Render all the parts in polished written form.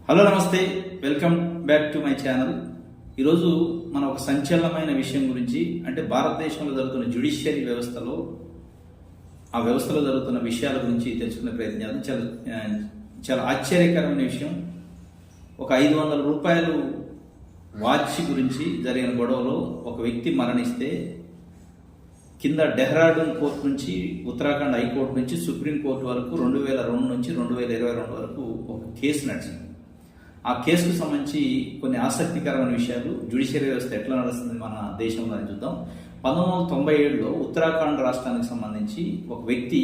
Hello నమస్తే, welcome back to my channel. ఈరోజు మనం ఒక సంచలనమైన విషయం గురించి, అంటే భారతదేశంలో జరుగుతున్న జ్యుడిషియరీ వ్యవస్థలో ఆ వ్యవస్థలో జరుగుతున్న విషయాల గురించి తెలుసుకునే ప్రయత్నం చేద్దాం. చాలా ఆశ్చర్యకరమైన విషయం. ఒక 500 రూపాయలు వాచ్ గురించి జరిగిన గొడవలో ఒక వ్యక్తి మరణిస్తే కింద డెహ్రాడూన్ కోర్టు నుంచి ఉత్తరాఖండ్ హైకోర్టు నుంచి సుప్రీంకోర్టు వరకు 2002 నుంచి 2022 వరకు ఒక కేసు నడిచింది. ఆ కేసుకు సంబంధించి కొన్ని ఆసక్తికరమైన విషయాలు, జ్యుడిషియరీ వ్యవస్థ ఎట్లా నడుస్తుంది మన దేశంలో అని చూద్దాం. 1997లో ఉత్తరాఖండ్ రాష్ట్రానికి సంబంధించి ఒక వ్యక్తి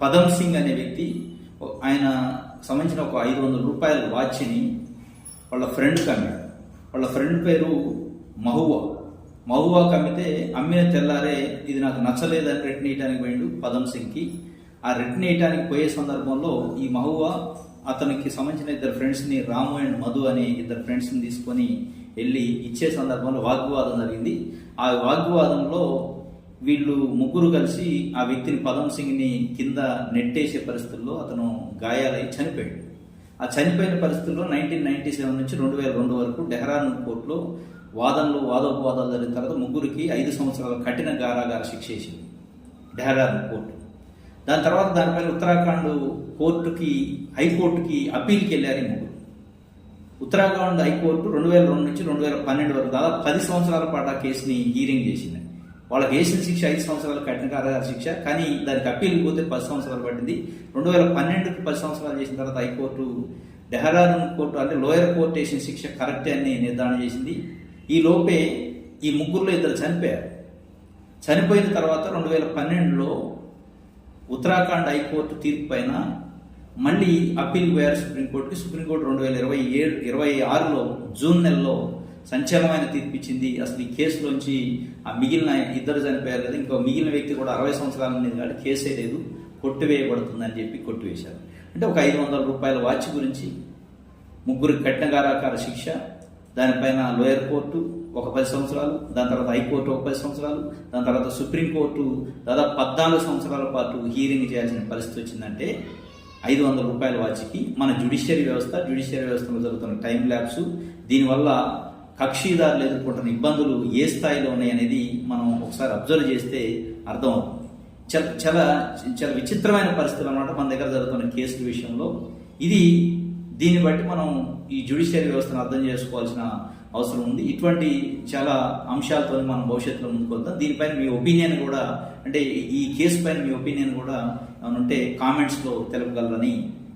పదమ్ సింగ్ అనే వ్యక్తి, ఆయన సంబంధించిన ఒక 500 రూపాయల వాచ్ని వాళ్ళ ఫ్రెండ్కి అమ్మాడు. వాళ్ళ ఫ్రెండ్ పేరు మహువా అమ్మితే అమ్మిన తెల్లారే ఇది నాకు నచ్చలేదని రిటర్న్ వేయడానికి పోయిండు పదమ్ సింగ్కి. ఆ రిటర్న్ వేయడానికి పోయే సందర్భంలో ఈ మహువా అతనికి సంబంధించిన 2 ఫ్రెండ్స్ని, రాము అండ్ మధు అనే 2 ఫ్రెండ్స్ని తీసుకొని వెళ్ళి ఇచ్చే సందర్భంలో వాగ్వివాదం జరిగింది. ఆ వాగ్వివాదంలో వీళ్ళు ముగ్గురు కలిసి ఆ వ్యక్తిని, పదమ్ సింగ్ని కింద నెట్టేసే పరిస్థితుల్లో అతను గాయాలై చనిపోయాడు. ఆ చనిపోయిన పరిస్థితుల్లో 1997 నుంచి 2002 వరకు డెహ్రాడూన్ కోర్టులో వాదోపవాదాలు జరిగిన తర్వాత ముగ్గురికి 5 సంవత్సరాల కఠిన కారాగార శిక్ష వేసింది డెహ్రాడూన్ కోర్టు. దాని తర్వాత దానిపైన ఉత్తరాఖండ్ హైకోర్టుకి అప్పీల్కి వెళ్ళారు ఈ ముగ్గురు. ఉత్తరాఖండ్ హైకోర్టు 2002 నుంచి 2012 వరకు దాదాపు 10 సంవత్సరాల పాటు ఆ కేసుని హీరింగ్ చేసింది. వాళ్ళకి వేసిన శిక్ష 5 సంవత్సరాల కఠిన కారాగార శిక్ష, కానీ దానికి అప్పీల్కి పోతే 10 సంవత్సరాలు పట్టింది. 2012కి 10 సంవత్సరాలు చేసిన తర్వాత హైకోర్టు డెహ్రాడూన్ కోర్టు, అంటే లోయర్ కోర్టు వేసిన శిక్ష కరెక్టే అని నిర్ధారణ చేసింది. ఈ లోపే ఈ ముగ్గురులో 2 చనిపోయారు. చనిపోయిన తర్వాత 2012లో ఉత్తరాఖండ్ హైకోర్టు తీర్పు పైన మళ్ళీ అప్పీల్ పోయారు సుప్రీంకోర్టుకి. సుప్రీంకోర్టు 2026లో జూన్ నెలలో సంచలనమైన తీర్పు ఇచ్చింది. అసలు ఈ కేసులోంచి ఆ మిగిలిన 2 చనిపోయారు కదా, ఇంకో మిగిలిన వ్యక్తి కూడా 60 సంవత్సరాల ఉండేది కాబట్టి కేసే లేదు, కొట్టివేయబడుతుందని చెప్పి కొట్టివేశారు. అంటే ఒక 500 రూపాయల వాచ్ గురించి ముగ్గురికి కఠిన కారాగార శిక్ష, దానిపైన లోయర్ కోర్టు ఒక 10 సంవత్సరాలు, దాని తర్వాత హైకోర్టు ఒక 10 సంవత్సరాలు, దాని తర్వాత సుప్రీంకోర్టు దాదాపు 14 సంవత్సరాల పాటు హీరింగ్ చేయాల్సిన పరిస్థితి వచ్చిందంటే 500 రూపాయల వాచ్కి మన జ్యుడిషియరీ వ్యవస్థలో జరుగుతున్న టైం ల్యాప్స్, దీనివల్ల కక్షిదారులు ఎదుర్కొంటున్న ఇబ్బందులు ఏ స్థాయిలో ఉన్నాయి అనేది మనం ఒకసారి అబ్జర్వ్ చేస్తే అర్థమవుతుంది. చాలా చాలా విచిత్రమైన పరిస్థితులు అన్నమాట మన దగ్గర జరుగుతున్న కేసుల విషయంలో. దీన్ని బట్టి మనం ఈ జ్యుడిషియరీ వ్యవస్థను అర్థం చేసుకోవాల్సిన అవసరం ఉంది. ఇటువంటి చాలా అంశాలతో మనం భవిష్యత్తులో ముందుకు వద్దాం. దీనిపైన మీ ఒపీనియన్ కూడా, అంటే ఈ కేసు పైన మీ ఒపీనియన్ కూడా ఏమైనా ఉంటే కామెంట్స్లో తెలపగలరని